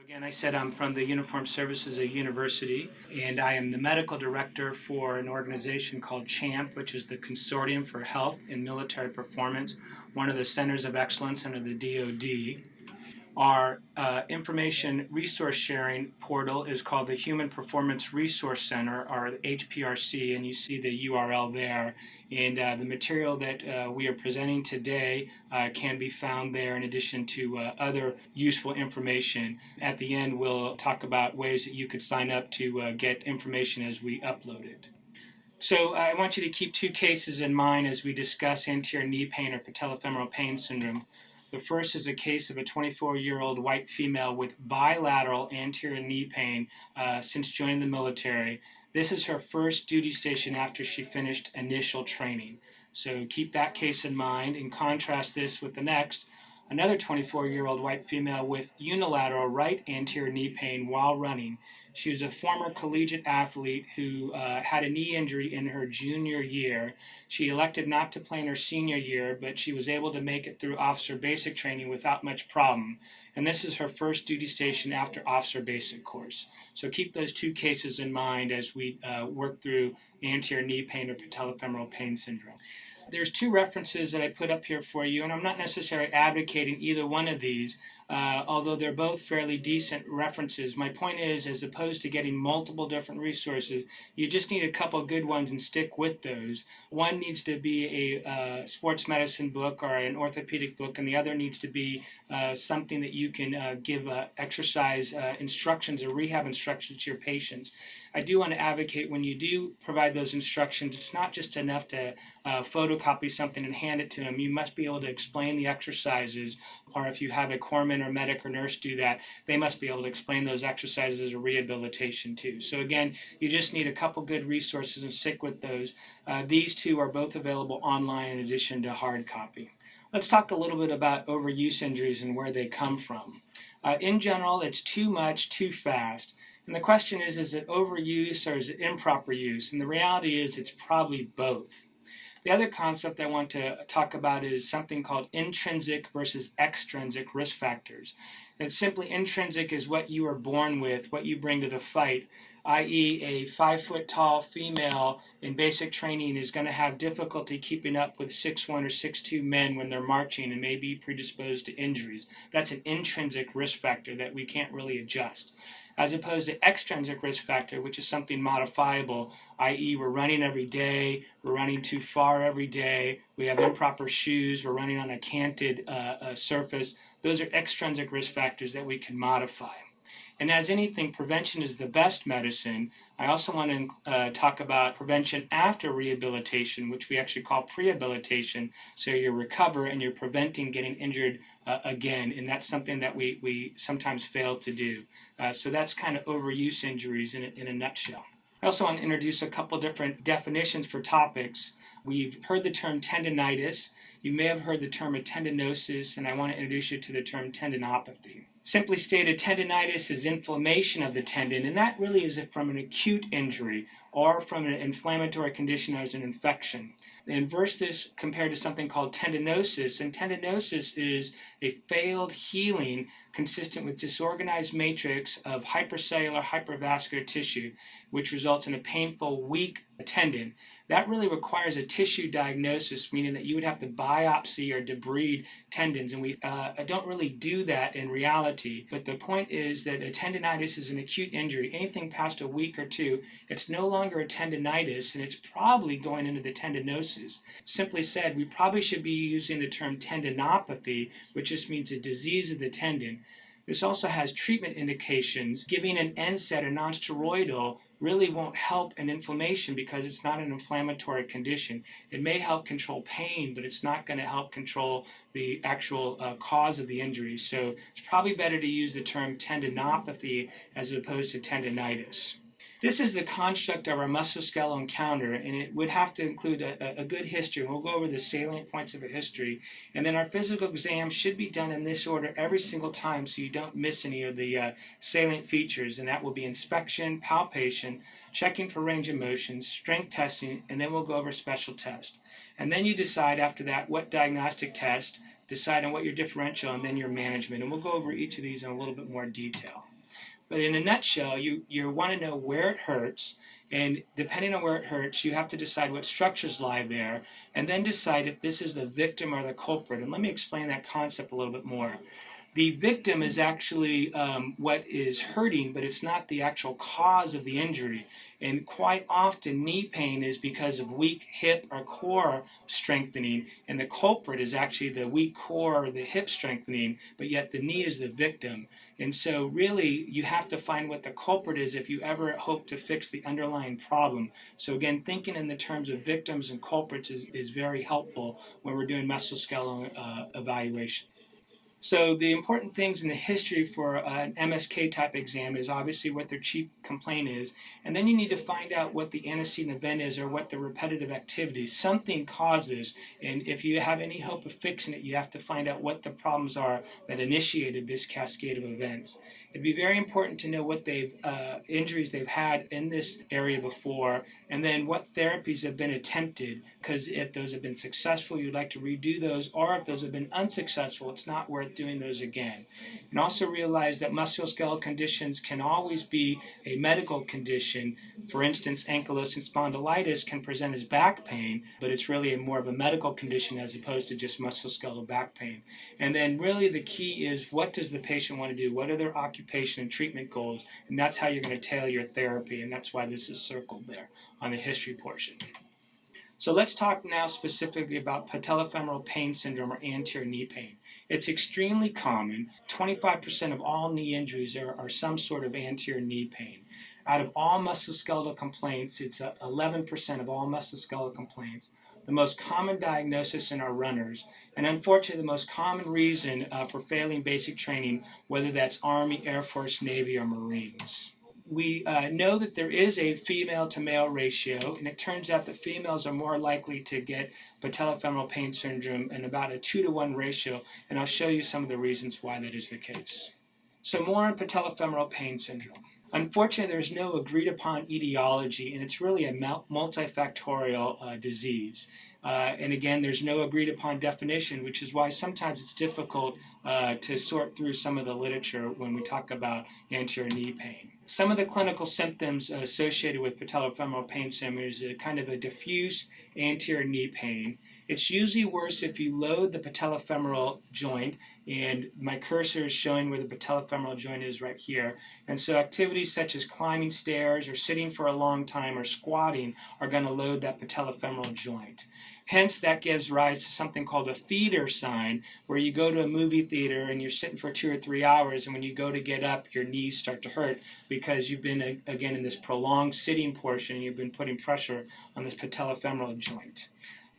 Again, I said I'm from the Uniformed Services of University, and I am the medical director for an organization called CHAMP, which is the Consortium for Health and Military Performance, one of the centers of excellence under the DoD. Our information resource sharing portal is called the Human Performance Resource Center, or HPRC, and you see the URL there. And the material that we are presenting today can be found there in addition to other useful information. At the end, we'll talk about ways that you could sign up to get information as we upload it. So I want you to keep two cases in mind as we discuss anterior knee pain or patellofemoral pain syndrome. The first is a case of a 24-year-old white female with bilateral anterior knee pain since joining the military. This is her first duty station after she finished initial training. So keep that case in mind and contrast this with the next, another 24-year-old white female with unilateral right anterior knee pain while running. She was a former collegiate athlete who had a knee injury in her junior year. She elected not to play in her senior year, but she was able to make it through officer basic training without much problem. And this is her first duty station after officer basic course. So keep those two cases in mind as we work through anterior knee pain or patellofemoral pain syndrome. There's two references that I put up here for you, and I'm not necessarily advocating either one of these, although they're both fairly decent references. My point is, as opposed to getting multiple different resources, you just need a couple good ones and stick with those. One needs to be a sports medicine book or an orthopedic book, and the other needs to be something that you can give exercise instructions or rehab instructions to your patients. I do want to advocate when you do provide those instructions, it's not just enough to photocopy something and hand it to them. You must be able to explain the exercises, or if you have a corpsman or medic or nurse do that, they must be able to explain those exercises or rehabilitation too. So again, you just need a couple good resources and stick with those. These two are both available online in addition to hard copy. Let's talk a little bit about overuse injuries and where they come from. In general, it's too much, too fast. And the question is it overuse or is it improper use? And the reality is it's probably both. The other concept I want to talk about is something called intrinsic versus extrinsic risk factors. And simply intrinsic is what you are born with, what you bring to the fight, i.e. a 5-foot-tall female in basic training is going to have difficulty keeping up with 6'1" or 6'2" men when they're marching and may be predisposed to injuries. That's an intrinsic risk factor that we can't really adjust. As opposed to extrinsic risk factor, which is something modifiable, i.e. we're running every day, we're running too far every day, we have improper shoes, we're running on a canted surface. Those are extrinsic risk factors that we can modify. And as anything, prevention is the best medicine. I also want to talk about prevention after rehabilitation, which we actually call prehabilitation. So you recover and you're preventing getting injured again, and that's something that we sometimes fail to do. So that's kind of overuse injuries in a nutshell. I also want to introduce a couple different definitions for topics. We've heard the term tendinitis. You may have heard the term tendinosis, and I want to introduce you to the term tendinopathy. Simply stated, tendinitis is inflammation of the tendon, and that really is from an acute injury or from an inflammatory condition as an infection. Inverse this compared to something called tendinosis, and tendinosis is a failed healing consistent with disorganized matrix of hypercellular hypervascular tissue, which results in a painful, weak tendon. That really requires a tissue diagnosis, meaning that you would have to biopsy or debride tendons, and we don't really do that in reality. But the point is that a tendinitis is an acute injury. Anything past a week or two, it's no longer a tendinitis, and it's probably going into the tendinosis. Simply said, we probably should be using the term tendinopathy, which just means a disease of the tendon. This also has treatment indications. Giving an NSAID or nonsteroidal really won't help an inflammation because it's not an inflammatory condition. It may help control pain, but it's not going to help control the actual cause of the injury. So it's probably better to use the term tendinopathy as opposed to tendinitis. This is the construct of our musculoskeletal encounter, and it would have to include a good history. We'll go over the salient points of a history, and then our physical exam should be done in this order every single time so you don't miss any of the salient features, and that will be inspection, palpation, checking for range of motion, strength testing, and then we'll go over special test. And then you decide after that what diagnostic test, decide on what your differential, and then your management, and we'll go over each of these in a little bit more detail. But in a nutshell, you want to know where it hurts, and depending on where it hurts, you have to decide what structures lie there, and then decide if this is the victim or the culprit. And let me explain that concept a little bit more. The victim is actually what is hurting, but it's not the actual cause of the injury. And quite often, knee pain is because of weak hip or core strengthening, and the culprit is actually the weak core or the hip strengthening, but yet the knee is the victim. And so really, you have to find what the culprit is if you ever hope to fix the underlying problem. So again, thinking in the terms of victims and culprits is very helpful when we're doing musculoskeletal evaluation. So the important things in the history for an MSK type exam is obviously what their chief complaint is, and then you need to find out what the antecedent event is or what the repetitive activity. Something caused this, and if you have any hope of fixing it, you have to find out what the problems are that initiated this cascade of events. It'd be very important to know what injuries they've had in this area before, and then what therapies have been attempted, because if those have been successful, you'd like to redo those, or if those have been unsuccessful, it's not worth doing those again. And also realize that musculoskeletal conditions can always be a medical condition. For instance, ankylosing spondylitis can present as back pain, but it's really more of a medical condition as opposed to just musculoskeletal back pain. And then really the key is, what does the patient want to do? What are their occupation and treatment goals? And that's how you're going to tailor your therapy, and that's why this is circled there on the history portion. So let's talk now specifically about patellofemoral pain syndrome or anterior knee pain. It's extremely common. 25% of all knee injuries are some sort of anterior knee pain. Out of all musculoskeletal complaints, it's 11% of all musculoskeletal complaints. The most common diagnosis in our runners, and unfortunately the most common reason for failing basic training, whether that's Army, Air Force, Navy, or Marines. We know that there is a female to male ratio, and it turns out that females are more likely to get patellofemoral pain syndrome in about a 2-to-1 ratio, and I'll show you some of the reasons why that is the case. So more on patellofemoral pain syndrome. Unfortunately, there's no agreed upon etiology, and it's really a multifactorial disease. And again, there's no agreed upon definition, which is why sometimes it's difficult to sort through some of the literature when we talk about anterior knee pain. Some of the clinical symptoms associated with patellofemoral pain syndrome is a kind of a diffuse anterior knee pain. It's usually worse if you load the patellofemoral joint, and my cursor is showing where the patellofemoral joint is right here. And so activities such as climbing stairs or sitting for a long time or squatting are going to load that patellofemoral joint. Hence, that gives rise to something called a feeder sign, where you go to a movie theater and you're sitting for 2 or 3 hours, and when you go to get up, your knees start to hurt because you've been, again, in this prolonged sitting portion, and you've been putting pressure on this patellofemoral joint.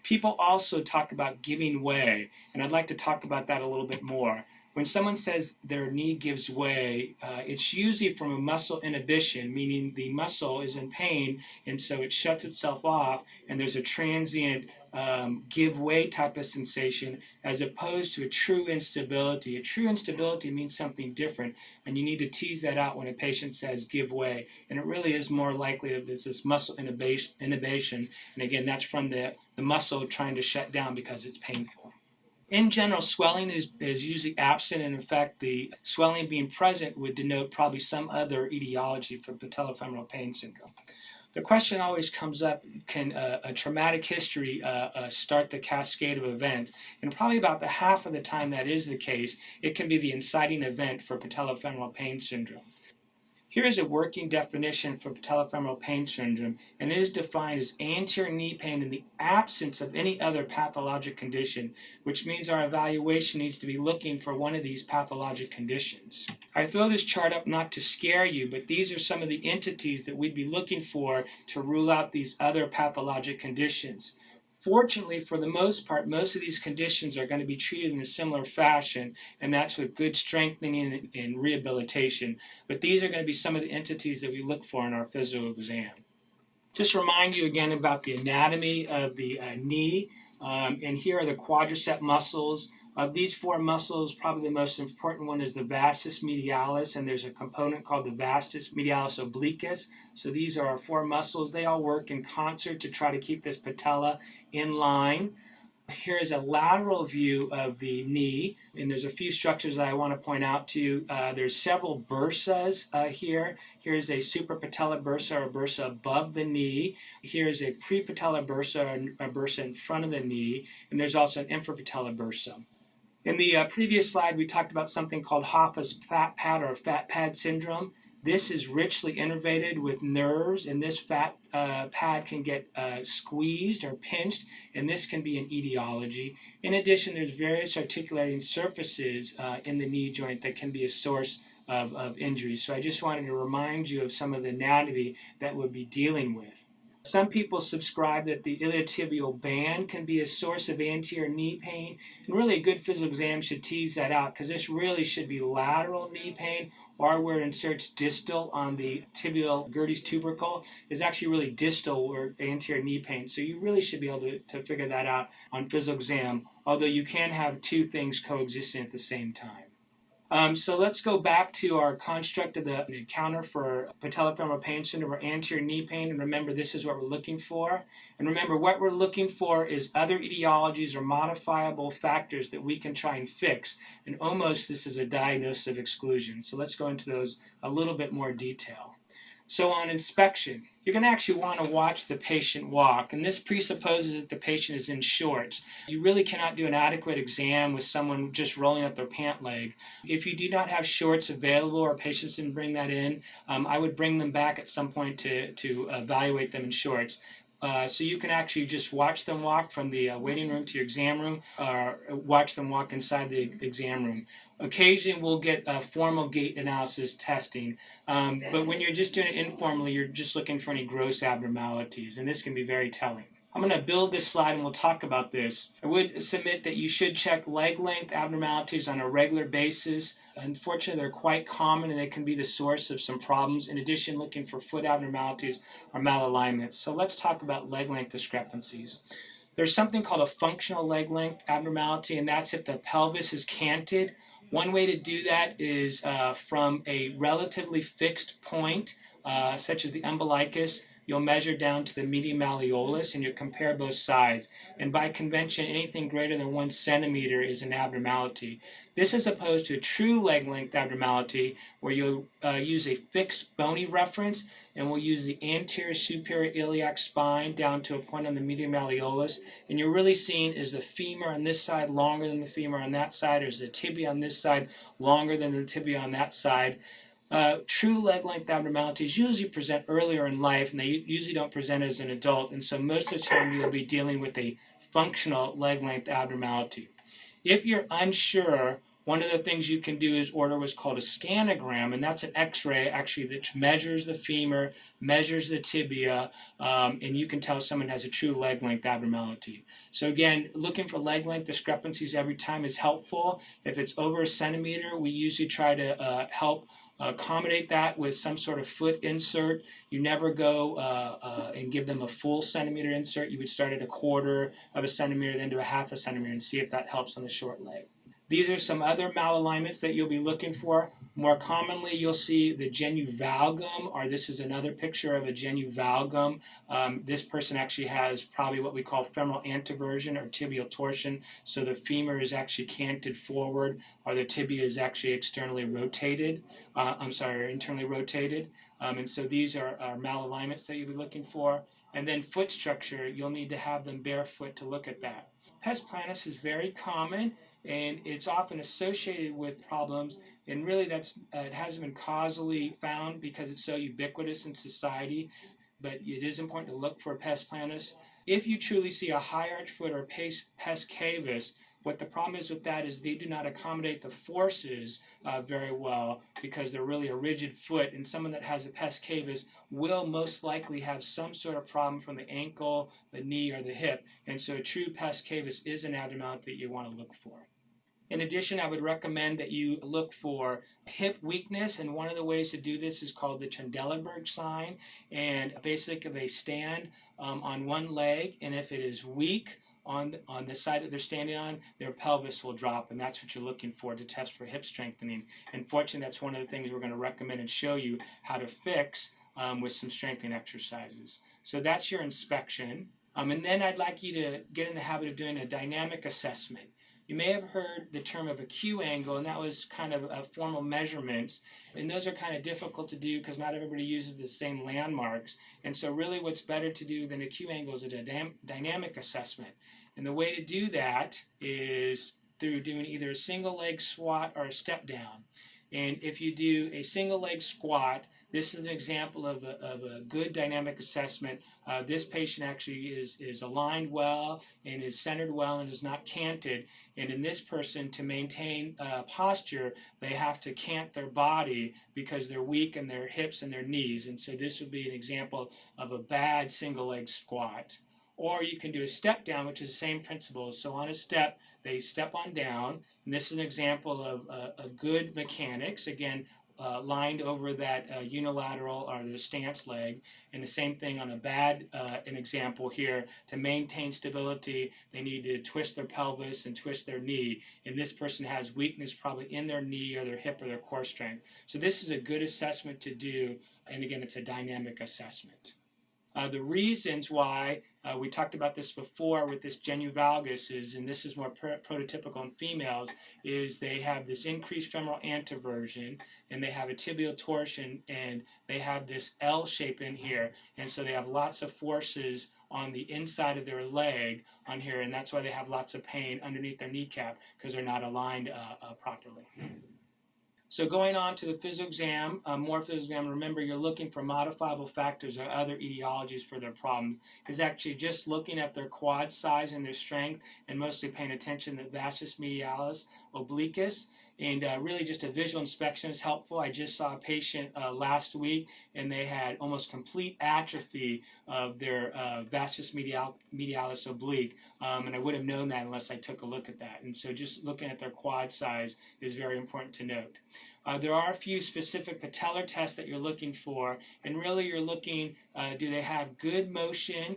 People also talk about giving way, and I'd like to talk about that a little bit more. When someone says their knee gives way, it's usually from a muscle inhibition, meaning the muscle is in pain, and so it shuts itself off, and there's a transient give way type of sensation, as opposed to a true instability. A true instability means something different, and you need to tease that out when a patient says give way. And it really is more likely that it's this muscle inhibition, and again, that's from the muscle trying to shut down because it's painful. In general, swelling is usually absent, and in fact, the swelling being present would denote probably some other etiology for patellofemoral pain syndrome. The question always comes up, can a traumatic history start the cascade of events? And probably about the half of the time that is the case, it can be the inciting event for patellofemoral pain syndrome. Here is a working definition for patellofemoral pain syndrome, and it is defined as anterior knee pain in the absence of any other pathologic condition, which means our evaluation needs to be looking for one of these pathologic conditions. I throw this chart up not to scare you, but these are some of the entities that we'd be looking for to rule out these other pathologic conditions. Fortunately, for the most part, most of these conditions are going to be treated in a similar fashion, and that's with good strengthening and rehabilitation. But these are going to be some of the entities that we look for in our physical exam. Just remind you again about the anatomy of the knee. And here are the quadricep muscles. Of these 4 muscles, probably the most important one is the vastus medialis, and there's a component called the vastus medialis obliquus. So these are our 4 muscles. They all work in concert to try to keep this patella in line. Here is a lateral view of the knee, and there's a few structures that I want to point out to you. There's several bursas here. Here's a suprapatellar bursa, or bursa above the knee. Here's a prepatellar bursa, a bursa in front of the knee, and there's also an infrapatellar bursa. In the previous slide, we talked about something called Hoffa's fat pad or fat pad syndrome. This is richly innervated with nerves, and this fat pad can get squeezed or pinched, and this can be an etiology. In addition, there's various articulating surfaces in the knee joint that can be a source of injuries. So I just wanted to remind you of some of the anatomy that we'll be dealing with. Some people subscribe that the iliotibial band can be a source of anterior knee pain, and really a good physical exam should tease that out, because this really should be lateral knee pain, or where it inserts distal on the tibial Gerdy's tubercle is actually really distal or anterior knee pain. So you really should be able to figure that out on physical exam, although you can have two things coexisting at the same time. So let's go back to our construct of the encounter for patellofemoral pain syndrome or anterior knee pain. And remember, this is what we're looking for. And remember, what we're looking for is other etiologies or modifiable factors that we can try and fix. And almost this is a diagnosis of exclusion. So let's go into those a little bit more detail. So on inspection, you're going to actually want to watch the patient walk, and this presupposes that the patient is in shorts. You really cannot do an adequate exam with someone just rolling up their pant leg. If you do not have shorts available or patients didn't bring that in, I would bring them back at some point to evaluate them in shorts. So you can actually just watch them walk from the waiting room to your exam room, or watch them walk inside the exam room. Occasionally we'll get formal gait analysis testing, but when you're just doing it informally, you're just looking for any gross abnormalities, and this can be very telling. I'm going to build this slide and we'll talk about this. I would submit that you should check leg length abnormalities on a regular basis. Unfortunately, they're quite common and they can be the source of some problems. In addition, looking for foot abnormalities or malalignments. So let's talk about leg length discrepancies. There's something called a functional leg length abnormality, and that's if the pelvis is canted. One way to do that is from a relatively fixed point, such as the umbilicus. You'll measure down to the median malleolus and you'll compare both sides. And by convention, anything greater than 1 centimeter is an abnormality. This is opposed to a true leg length abnormality where you'll use a fixed bony reference, and we'll use the anterior superior iliac spine down to a point on the median malleolus. And you're really seeing, is the femur on this side longer than the femur on that side, or is the tibia on this side longer than the tibia on that side? True leg length abnormalities usually present earlier in life, and they usually don't present as an adult, and so most of the time you'll be dealing with a functional leg length abnormality. If you're unsure, one of the things you can do is order what's called a scanogram, and that's an x-ray actually that measures the femur, measures the tibia, and you can tell someone has a true leg length abnormality. So again, looking for leg length discrepancies every time is helpful. If it's over 1 centimeter, we usually try to help accommodate that with some sort of foot insert. You never go and give them a full centimeter insert. You would start at 1/4 of a centimeter, then to 1/2 a centimeter, and see if that helps on the short leg. These are some other malalignments that you'll be looking for. More commonly, you'll see the genu valgum, or this is another picture of a genu valgum. This person actually has probably what we call femoral anteversion or tibial torsion, so the femur is actually canted forward, or the tibia is actually externally rotated. Internally rotated. And so these are malalignments that you'll be looking for. And then foot structure, you'll need to have them barefoot to look at that. Pes planus is very common, and it's often associated with problems, and really it hasn't been causally found because it's so ubiquitous in society, but it is important to look for pes planus. If you truly see a high arch foot or pes cavus, what the problem is with that is they do not accommodate the forces very well because they're really a rigid foot, and someone that has a pes cavus will most likely have some sort of problem from the ankle, the knee, or the hip, and so a true pes cavus is an abnormality that you want to look for. In addition, I would recommend that you look for hip weakness, and one of the ways to do this is called the Trendelenburg sign, and basically they stand on one leg, and if it is weak on the side that they're standing on, their pelvis will drop, and that's what you're looking for to test for hip strengthening. And fortunately, that's one of the things we're going to recommend and show you how to fix with some strengthening exercises. So that's your inspection. And then I'd like you to get in the habit of doing a dynamic assessment. You may have heard the term of a Q angle, and that was kind of a formal measurements. And those are kind of difficult to do because not everybody uses the same landmarks. And so really what's better to do than a Q angle is a dynamic assessment. And the way to do that is through doing either a single leg squat or a step down. And if you do a single leg squat, this is an example of a good dynamic assessment. This patient actually is aligned well and is centered well and is not canted. And in this person, to maintain posture, they have to cant their body because they're weak in their hips and their knees. And so this would be an example of a bad single leg squat. Or you can do a step down, which is the same principle. So on a step, they step on down. And this is an example of a good mechanics. Again, lined over that unilateral or the stance leg. And the same thing on a bad, an example here, to maintain stability, they need to twist their pelvis and twist their knee. And this person has weakness probably in their knee or their hip or their core strength. So this is a good assessment to do. And again, it's a dynamic assessment. The reasons why, we talked about this before with this genu valgus, and this is more prototypical in females, is they have this increased femoral anteversion, and they have a tibial torsion, and they have this L shape in here, and so they have lots of forces on the inside of their leg on here, and that's why they have lots of pain underneath their kneecap, because they're not aligned properly. So going on to the phys exam, more phys exam, remember you're looking for modifiable factors or other etiologies for their problems. Is actually just looking at their quad size and their strength and mostly paying attention to vastus medialis, obliquus, and really just a visual inspection is helpful. I just saw a patient last week and they had almost complete atrophy of their vastus medialis oblique, and I would have known that unless I took a look at that. And so just looking at their quad size is very important to note. There are a few specific patellar tests that you're looking for, and really you're looking, do they have good motion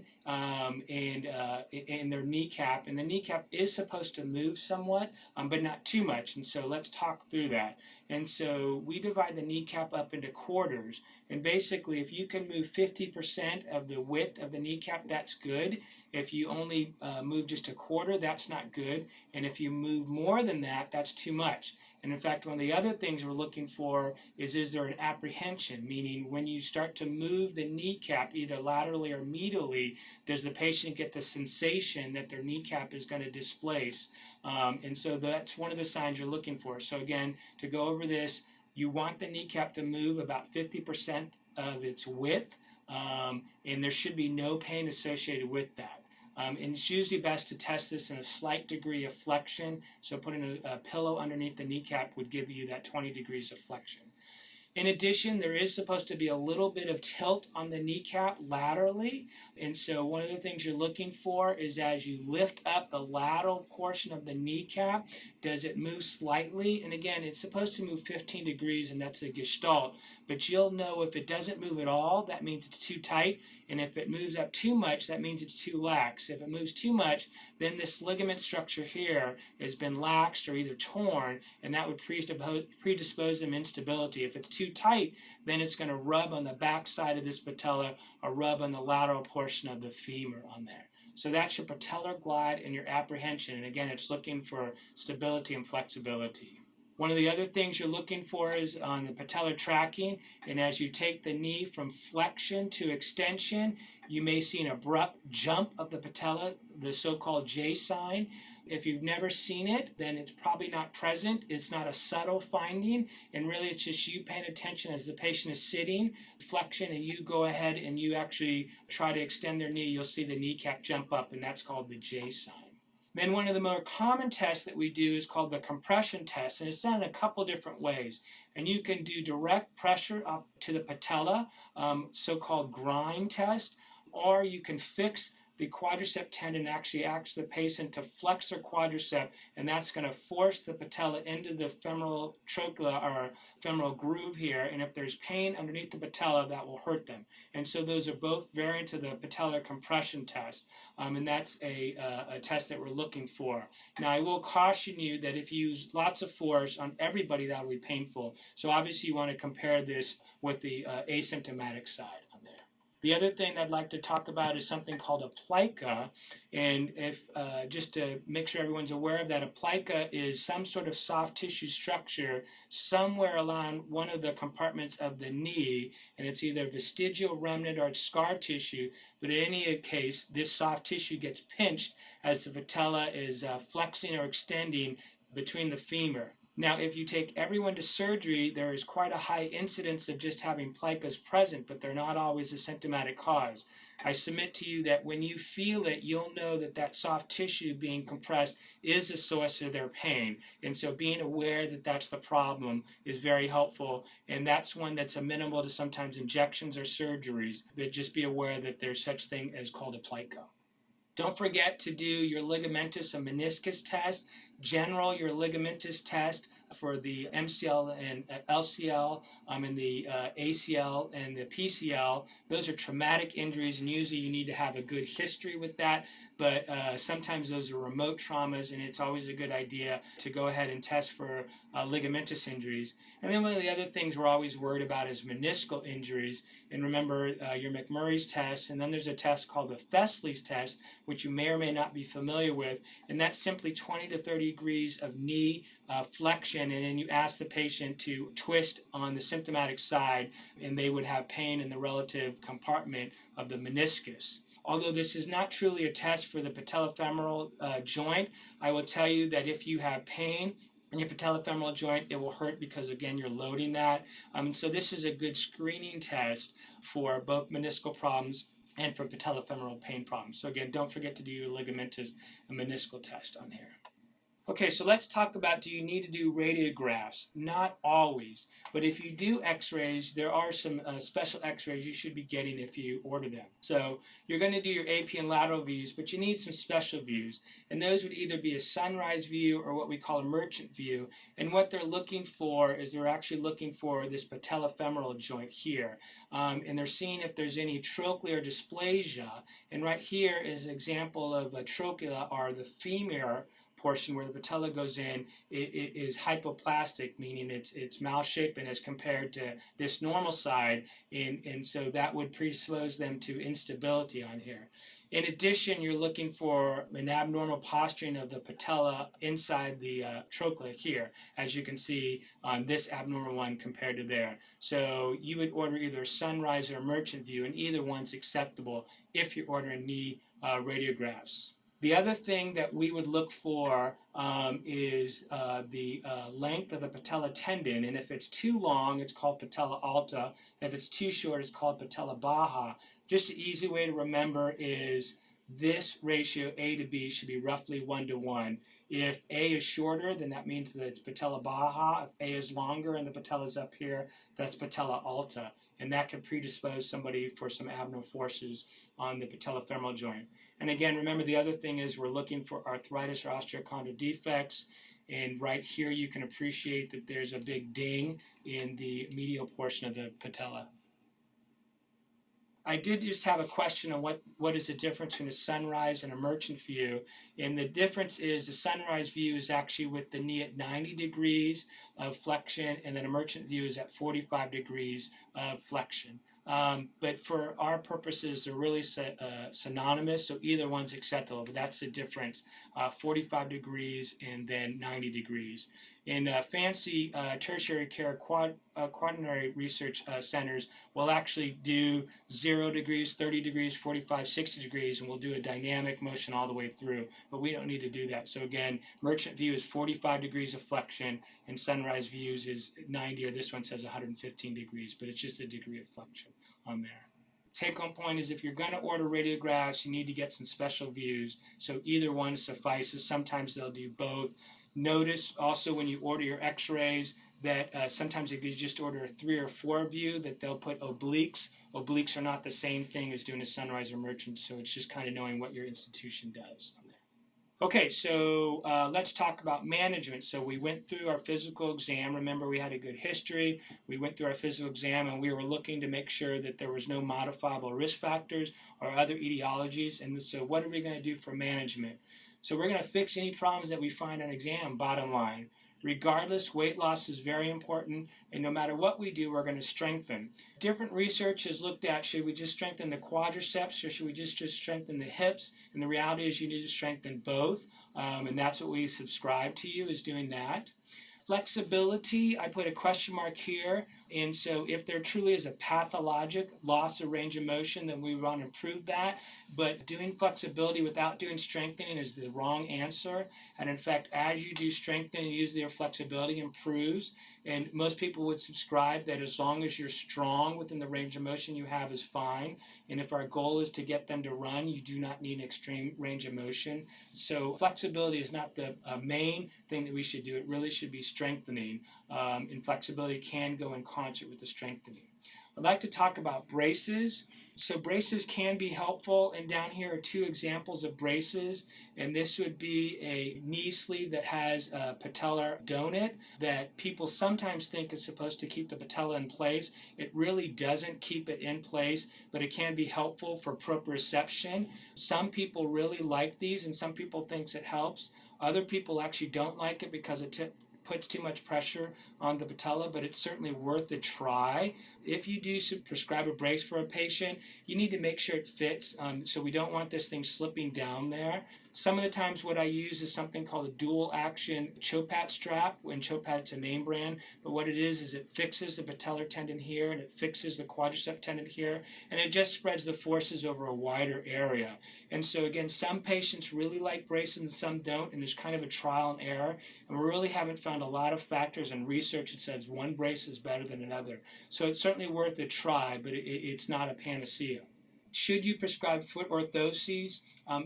in their kneecap, and the kneecap is supposed to move somewhat, but not too much, and so let's talk through that. And so we divide the kneecap up into quarters, and basically if you can move 50% of the width of the kneecap, that's good. If you only move just a quarter, that's not good, and if you move more than that, that's too much. And in fact, one of the other things we're looking for is there an apprehension, meaning when you start to move the kneecap either laterally or medially, does the patient get the sensation that their kneecap is going to displace? And so that's one of the signs you're looking for. So again, to go over this, you want the kneecap to move about 50% of its width, and there should be no pain associated with that. And it's usually best to test this in a slight degree of flexion. So putting a pillow underneath the kneecap would give you that 20 degrees of flexion. In addition, there is supposed to be a little bit of tilt on the kneecap laterally. And so one of the things you're looking for is as you lift up the lateral portion of the kneecap, does it move slightly? And again, it's supposed to move 15 degrees, and that's a gestalt. But you'll know if it doesn't move at all, that means it's too tight. And if it moves up too much, that means it's too lax. If it moves too much, then this ligament structure here has been laxed or either torn, and that would predispose them instability. If it's too tight, then it's going to rub on the back side of this patella or rub on the lateral portion of the femur on there. So that's your patellar glide and your apprehension. And again, it's looking for stability and flexibility. One of the other things you're looking for is on the patellar tracking, and as you take the knee from flexion to extension, you may see an abrupt jump of the patella, the so-called J sign. If you've never seen it, then it's probably not present. It's not a subtle finding, and really it's just you paying attention as the patient is sitting, flexion, and you go ahead and you actually try to extend their knee. You'll see the kneecap jump up, and that's called the J sign. Then one of the more common tests that we do is called the compression test, and it's done in a couple different ways. And you can do direct pressure up to the patella, so-called grind test, or you can fix the quadricep tendon, actually asks the patient to flex their quadricep, and that's going to force the patella into the femoral trochlea or femoral groove here, and if there's pain underneath the patella, that will hurt them. And so those are both variants of the patellar compression test, and that's a test that we're looking for. Now, I will caution you that if you use lots of force on everybody, that will be painful. So obviously you want to compare this with the asymptomatic side on there. The other thing I'd like to talk about is something called a plica, and if just to make sure everyone's aware of that, a plica is some sort of soft tissue structure somewhere along one of the compartments of the knee, and it's either vestigial remnant or scar tissue, but in any case, this soft tissue gets pinched as the patella is flexing or extending between the femur. Now, if you take everyone to surgery, there is quite a high incidence of just having plicas present, but they're not always a symptomatic cause. I submit to you that when you feel it, you'll know that that soft tissue being compressed is the source of their pain. And so being aware that that's the problem is very helpful. And that's one that's amenable to sometimes injections or surgeries, but just be aware that there's such thing as called a plica. Don't forget to do your ligamentous and meniscus test, your ligamentous test for the MCL and LCL, and the ACL and the PCL. Those are traumatic injuries, and usually you need to have a good history with that, but sometimes those are remote traumas, and it's always a good idea to go ahead and test for ligamentous injuries. And then one of the other things we're always worried about is meniscal injuries. And remember your McMurray's test, and then there's a test called the Thestley's test, which you may or may not be familiar with, and that's simply 20 to 30 degrees of knee flexion, and then you ask the patient to twist on the symptomatic side, and they would have pain in the relative compartment of the meniscus. Although this is not truly a test for the patellofemoral joint, I will tell you that if you have pain in your patellofemoral joint, it will hurt because, again, you're loading that. So this is a good screening test for both meniscal problems and for patellofemoral pain problems. So again, don't forget to do your ligamentous and meniscal test on here. Okay, so let's talk about, do you need to do radiographs? Not always, but if you do x-rays, there are some special x-rays you should be getting if you order them. So you're going to do your AP and lateral views, but you need some special views, and those would either be a sunrise view or what we call a merchant view, and what they're looking for is they're actually looking for this patellofemoral joint here, and they're seeing if there's any trochlear dysplasia, and right here is an example of a trochlea, or the femur portion where the patella goes in. It is hypoplastic, meaning it's malshapen as compared to this normal side, and so that would predispose them to instability on here. In addition, you're looking for an abnormal posturing of the patella inside the trochlea here, as you can see on this abnormal one compared to there. So you would order either a sunrise or a merchant view, and either one's acceptable if you're ordering knee radiographs. The other thing that we would look for is the length of the patella tendon, and if it's too long, it's called patella alta. If it's too short, it's called patella baja. Just an easy way to remember is this ratio A to B should be roughly 1 to 1. If A is shorter, then that means that it's patella baja. If A is longer and the patella is up here, that's patella alta, and that can predispose somebody for some abnormal forces on the patellofemoral joint. And again, remember, the other thing is we're looking for arthritis or osteochondral defects, and right here you can appreciate that there's a big ding in the medial portion of the patella. I did just have a question on what is the difference between a sunrise and a merchant view, and the difference is the sunrise view is actually with the knee at 90 degrees of flexion, and then a merchant view is at 45 degrees of flexion. But for our purposes, they're really synonymous, so either one's acceptable, but that's the difference, 45 degrees and then 90 degrees. In fancy tertiary care quaternary research centers, we'll actually do 0 degrees, 30 degrees, 45, 60 degrees, and we'll do a dynamic motion all the way through, but we don't need to do that. So again, merchant view is 45 degrees of flexion, and sunrise views is 90, or this one says 115 degrees, but it's just a degree of flexion on there. Take-home point is if you're going to order radiographs, you need to get some special views, so either one suffices. Sometimes they'll do both. Notice also when you order your x-rays that sometimes if you just order a 3 or 4 view, that they'll put obliques. Obliques are not the same thing as doing a sunrise or merchant, so it's just kind of knowing what your institution does on there. Okay, so let's talk about management. So we went through our physical exam. Remember, we had a good history. We went through our physical exam, and we were looking to make sure that there was no modifiable risk factors or other etiologies. And so what are we going to do for management? So we're going to fix any problems that we find on exam, bottom line. Regardless, weight loss is very important, and no matter what we do, we're going to strengthen. Different research has looked at, should we just strengthen the quadriceps or should we just strengthen the hips? And the reality is you need to strengthen both, and that's what we subscribe to you, is doing that. Flexibility, I put a question mark here, and so if there truly is a pathologic loss of range of motion, then we want to improve that. But doing flexibility without doing strengthening is the wrong answer. And in fact, as you do strengthening, usually your flexibility improves. And most people would subscribe that as long as you're strong within the range of motion you have is fine. And if our goal is to get them to run, you do not need an extreme range of motion. So flexibility is not the main thing that we should do. It really should be strengthening. And flexibility can go in concert with the strengthening. I'd like to talk about braces. So braces can be helpful, and down here are two examples of braces, and this would be a knee sleeve that has a patellar donut that people sometimes think is supposed to keep the patella in place. It really doesn't keep it in place, but it can be helpful for proprioception. Some people really like these, and some people think it helps. Other people actually don't like it because it puts too much pressure on the patella, but it's certainly worth a try. If you do prescribe a brace for a patient, you need to make sure it fits, so we don't want this thing slipping down there. Some of the times what I use is something called a dual action Chopat strap. And Chopat, it's a name brand, but what it is it fixes the patellar tendon here and it fixes the quadricep tendon here, and it just spreads the forces over a wider area. And so again, some patients really like braces and some don't, and there's kind of a trial and error, and we really haven't found a lot of factors in research that says one brace is better than another. So it's certainly worth a try, but it's not a panacea. Should you prescribe foot orthoses?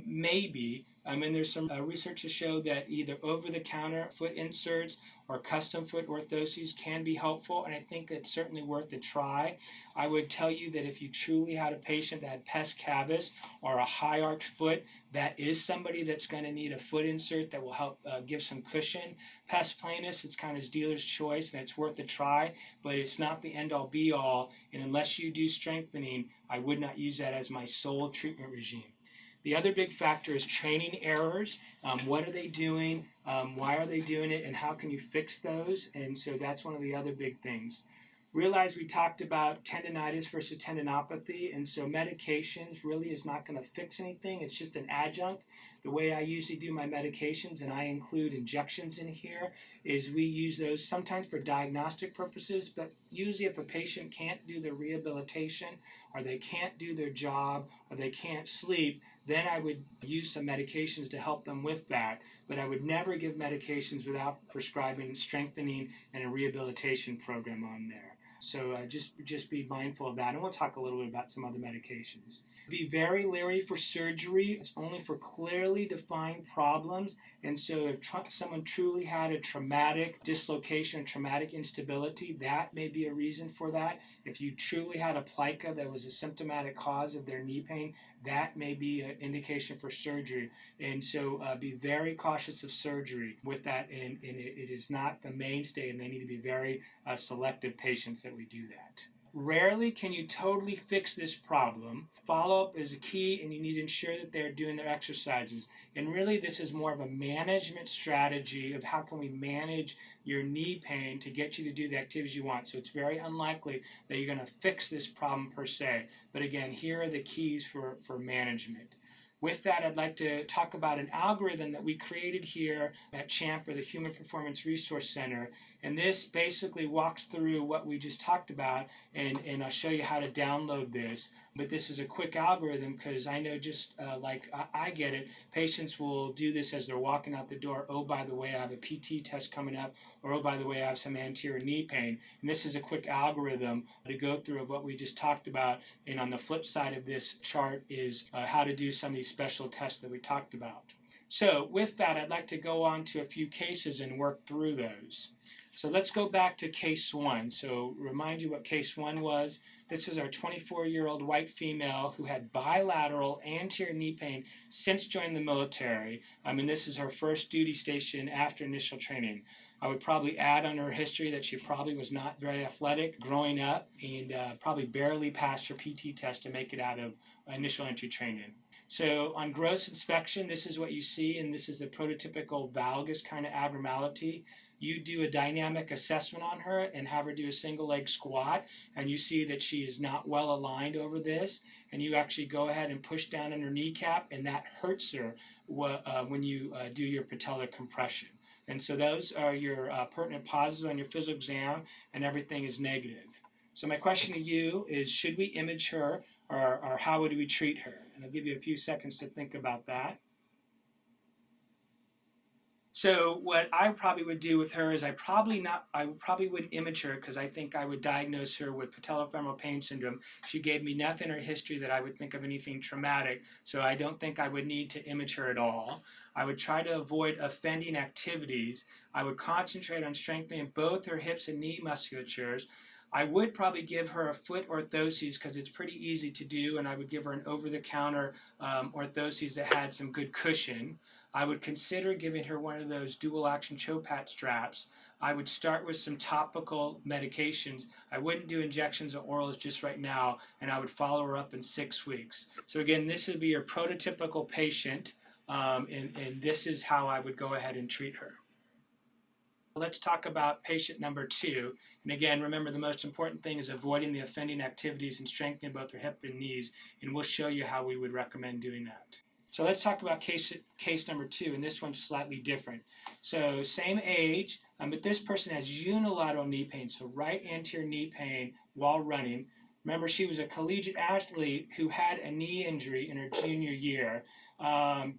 Maybe. And there's some research to show that either over-the-counter foot inserts or custom foot orthoses can be helpful, and I think it's certainly worth a try. I would tell you that if you truly had a patient that had pes cavus or a high arch foot, that is somebody that's going to need a foot insert that will help give some cushion. Pes planus, it's kind of dealer's choice, and it's worth a try, but it's not the end-all be-all, and unless you do strengthening, I would not use that as my sole treatment regime. The other big factor is training errors. What are they doing? Why are they doing it? And how can you fix those? And so that's one of the other big things. Realize we talked about tendinitis versus tendinopathy, and so medications really is not going to fix anything. It's just an adjunct. The way I usually do my medications, and I include injections in here, is we use those sometimes for diagnostic purposes, but usually if a patient can't do their rehabilitation or they can't do their job or they can't sleep, then I would use some medications to help them with that. But I would never give medications without prescribing strengthening and a rehabilitation program on there. So just be mindful of that, and we'll talk a little bit about some other medications. Be very leery for surgery. It's only for clearly defined problems, and so if someone truly had a traumatic dislocation, traumatic instability, that may be a reason for that. If you truly had a plica that was a symptomatic cause of their knee pain, that may be an indication for surgery. And so be very cautious of surgery with that, and it is not the mainstay, and they need to be very selective patients that we do that. Rarely can you totally fix this problem. Follow-up is a key, and you need to ensure that they're doing their exercises. And really, this is more of a management strategy of how can we manage your knee pain to get you to do the activities you want. So it's very unlikely that you're going to fix this problem per se. But again, here are the keys for management. With that, I'd like to talk about an algorithm that we created here at CHAMP, or the Human Performance Resource Center. And this basically walks through what we just talked about, and I'll show you how to download this. But this is a quick algorithm because I know just like I get it, patients will do this as they're walking out the door. Oh, by the way, I have a PT test coming up, or oh, by the way, I have some anterior knee pain. And this is a quick algorithm to go through of what we just talked about. And on the flip side of this chart is how to do some of these special tests that we talked about. So with that, I'd like to go on to a few cases and work through those. So let's go back to case one. So remind you what case one was. This is our 24-year-old white female who had bilateral anterior knee pain since joining the military. And this is her first duty station after initial training. I would probably add on her history that she probably was not very athletic growing up, and probably barely passed her PT test to make it out of initial entry training. So on gross inspection, this is what you see, and this is a prototypical valgus kind of abnormality. you do a dynamic assessment on her and have her do a single leg squat, and you see that she is not well aligned over this, and you actually go ahead and push down on her kneecap, and that hurts her when you do your patellar compression. And so those are your pertinent positives on your physical exam, and everything is negative. So my question to you is, should we image her, or how would we treat her? And I'll give you a few seconds to think about that. So what I probably would do with her is I probably wouldn't image her, because I think I would diagnose her with patellofemoral pain syndrome. She gave me nothing in her history that I would think of anything traumatic, so I don't think I would need to image her at all. I would try to avoid offending activities. I would concentrate on strengthening both her hips and knee musculatures. I would probably give her a foot orthoses, because it's pretty easy to do, and I would give her an over-the-counter orthoses that had some good cushion. I would consider giving her one of those dual-action Chopat straps. I would start with some topical medications. I wouldn't do injections or orals just right now, and I would follow her up in 6 weeks. So again, this would be your prototypical patient, and this is how I would go ahead and treat her. Let's talk about patient number 2. And again, remember, the most important thing is avoiding the offending activities and strengthening both her hip and knees, and we'll show you how we would recommend doing that. So let's talk about case number 2, and this one's slightly different. So same age, but this person has unilateral knee pain, so right anterior knee pain while running. Remember, she was a collegiate athlete who had a knee injury in her junior year,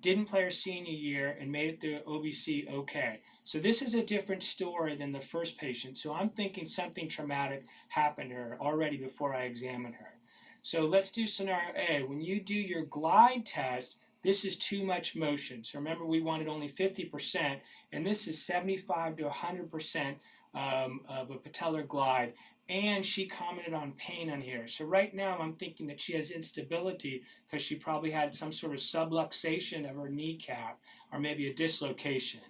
didn't play her senior year, and made it through OBC okay. So this is a different story than the first patient. So I'm thinking something traumatic happened to her already before I examine her. So let's do scenario A. When you do your glide test, this is too much motion. So remember, we wanted only 50%, and this is 75 to 100% of a patellar glide. And she commented on pain on here. So right now I'm thinking that she has instability, because she probably had some sort of subluxation of her kneecap, or maybe a dislocation.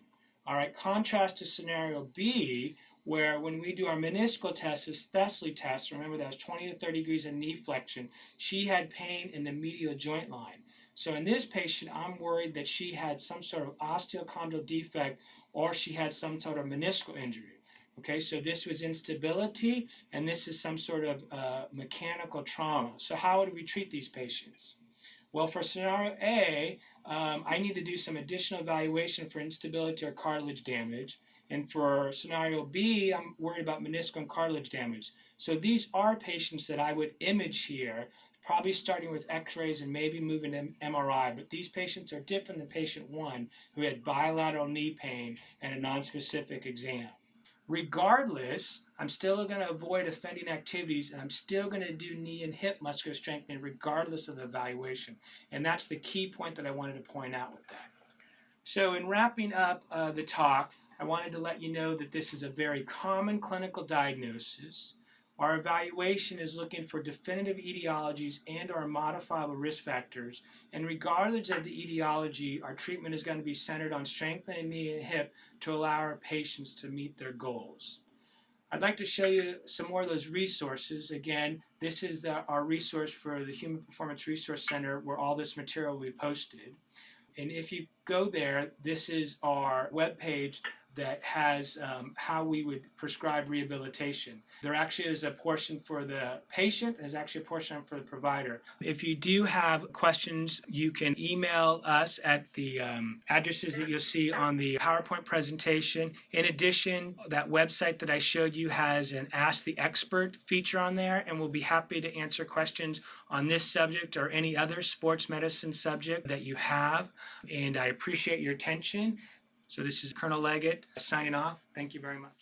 All right, contrast to scenario B, where when we do our meniscal test, especially test, remember that was 20 to 30 degrees of knee flexion, she had pain in the medial joint line. So in this patient, I'm worried that she had some sort of osteochondral defect, or she had some sort of meniscal injury. Okay, so this was instability, and this is some sort of mechanical trauma. So how would we treat these patients? Well, for scenario A, I need to do some additional evaluation for instability or cartilage damage. And for scenario B, I'm worried about meniscal and cartilage damage. So these are patients that I would image here, probably starting with x-rays and maybe moving to MRI. But these patients are different than patient 1, who had bilateral knee pain and a nonspecific exam. Regardless, I'm still going to avoid offending activities, and I'm still going to do knee and hip muscular strengthening regardless of the evaluation. And that's the key point that I wanted to point out with that. So in wrapping up the talk, I wanted to let you know that this is a very common clinical diagnosis. Our evaluation is looking for definitive etiologies and/or modifiable risk factors. And regardless of the etiology, our treatment is going to be centered on strengthening knee and hip to allow our patients to meet their goals. I'd like to show you some more of those resources. Again, this is our resource for the Human Performance Resource Center, where all this material will be posted. And if you go there, this is our webpage that has how we would prescribe rehabilitation. There actually is a portion for the patient, there's actually a portion for the provider. If you do have questions, you can email us at the addresses that you'll see on the PowerPoint presentation. In addition, that website that I showed you has an Ask the Expert feature on there, and we'll be happy to answer questions on this subject or any other sports medicine subject that you have. And I appreciate your attention. So this is Colonel Leggitt signing off. Thank you very much.